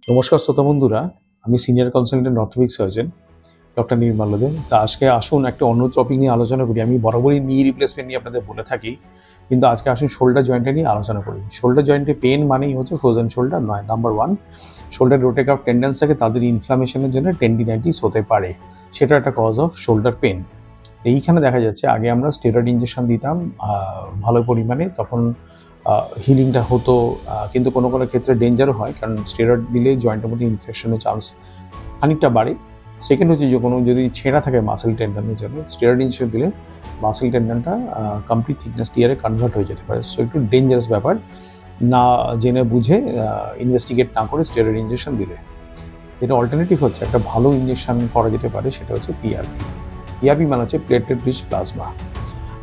নমস্কার শ্রোতা বন্ধুরা, আমি senior consultant orthopaedic surgeon doctor Nirmal Deb. তা আজকে আসুন একটা অন্য টপিক নিয়ে আলোচনা করি। আমি বরাবরই নি রিপ্লেসমেন্ট নিয়ে আপনাদের বলে থাকি, কিন্তু আজকে আসুন শোল্ডার জয়েন্টে নিয়ে আলোচনা করি। শোল্ডার জয়েন্টে পেন মানেই হচ্ছে ফ্রোজেন শোল্ডার নয়। Number one, shoulder rotate up tendons থাকে, তাদের ইনফ্লামেশনের জন্য টেন্ডিনাইটিস হতে পারে, সেটা একটা কজ অফ শোল্ডার পেন। এইখানে দেখা যাচ্ছে আগে আমরা স্টেরয়েড ইঞ্জেকশন দিতাম ভালো পরিমাণে, তখন হিলিংটা হতো, কিন্তু কোনো কোনো ক্ষেত্রে ডেঞ্জারও হয়, কারণ স্টেরয়েড দিলে জয়েন্টের মধ্যে ইনফেকশনের চান্স খানিকটা বাড়ে। সেকেন্ড হচ্ছে যে কোনো যদি ছেঁড়া থাকে মাসেল টেন্ডনের জন্য, স্টেরয়েড ইঞ্জেকশন দিলে মাসেল টেন্ডনটা কমপ্লিট থিকনেস টিয়ারে কনভার্ট হয়ে যেতে পারে। সো একটু ডেঞ্জারাস ব্যাপার, না জেনে বুঝে ইনভেস্টিগেট না করে স্টেরয়েড ইঞ্জেকশন দিলে। এটা অল্টারনেটিভ হচ্ছে একটা ভালো ইঞ্জেকশন করা যেতে পারে, সেটা হচ্ছে পিআরপি। পিআরপি মানে হচ্ছে প্লেটলেট রিচ প্লাজমা।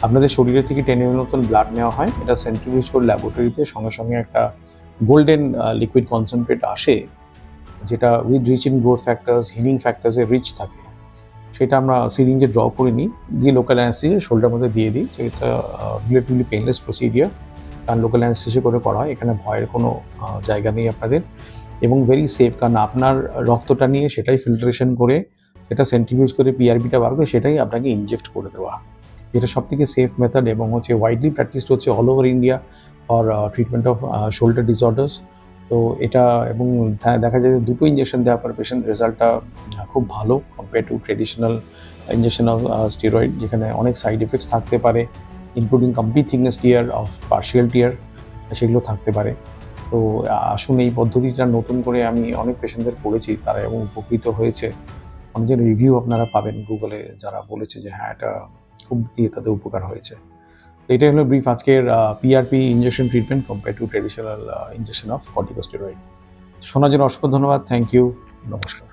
আপনাদের শরীরের থেকে 10 ml মতন ব্লাড নেওয়া হয়, এটা সেন্ট্রিফিউজ করে ল্যাবরেটরিতে সঙ্গে সঙ্গে একটা গোল্ডেন লিকুইড কনসেন্ট্রেট আসে, যেটা with rich in growth factors, healing ফ্যাক্টার্সে রিচ থাকে। সেটা আমরা সিরিঞ্জে ড্র করে নিই, দিয়ে লোকাল অ্যানেস্থেসিয়া শোল্ডার মধ্যে দিয়ে দিই। So it's relatively painless procedure, কারণ লোকাল অ্যানেস্থেসিয়া করে করা হয়, এখানে ভয়ের কোনো জায়গা নেই আপনাদের, এবং ভেরি সেফ, কারণ আপনার রক্তটা নিয়ে সেটাই ফিল্টারেশন করে, সেটা সেন্ট্রিফিউজ করে পিআরপিটা বার করে সেটাই আপনাকে ইনজেক্ট করে দেওয়া। এটা সব থেকে সেফ মেথড এবং হচ্ছে ওয়াইডলি প্র্যাকটিসড হচ্ছে all over India for treatment off shoulder disorders. তো এটা এবং দেখা যায় যে দুটো ইঞ্জেকশন দেওয়ার পর পেশেন্ট রেজাল্টটা খুব ভালো compare to traditional injection of steroid, যেখানে অনেক সাইড এফেক্টস থাকতে পারে, including complete thickness tear of partial tear, সেগুলো থাকতে পারে। তো আসুন এই পদ্ধতিটা নতুন করে আমি অনেক পেশেন্টদের করেছি, তারা এবং উপকৃত হয়েছে। অনেকের রিভিউ আপনারা পাবেন গুগলে, যারা বলেছে যে হ্যাঁ এটা খুব দিয়ে তাদের উপকার হয়েছে। এটাই হলো ব্রিফ আজকের PRP injection treatment compare to traditional injection of corticosteroid. শোনার জন্য অসংখ্য ধন্যবাদ। Thank you. নমস্কার।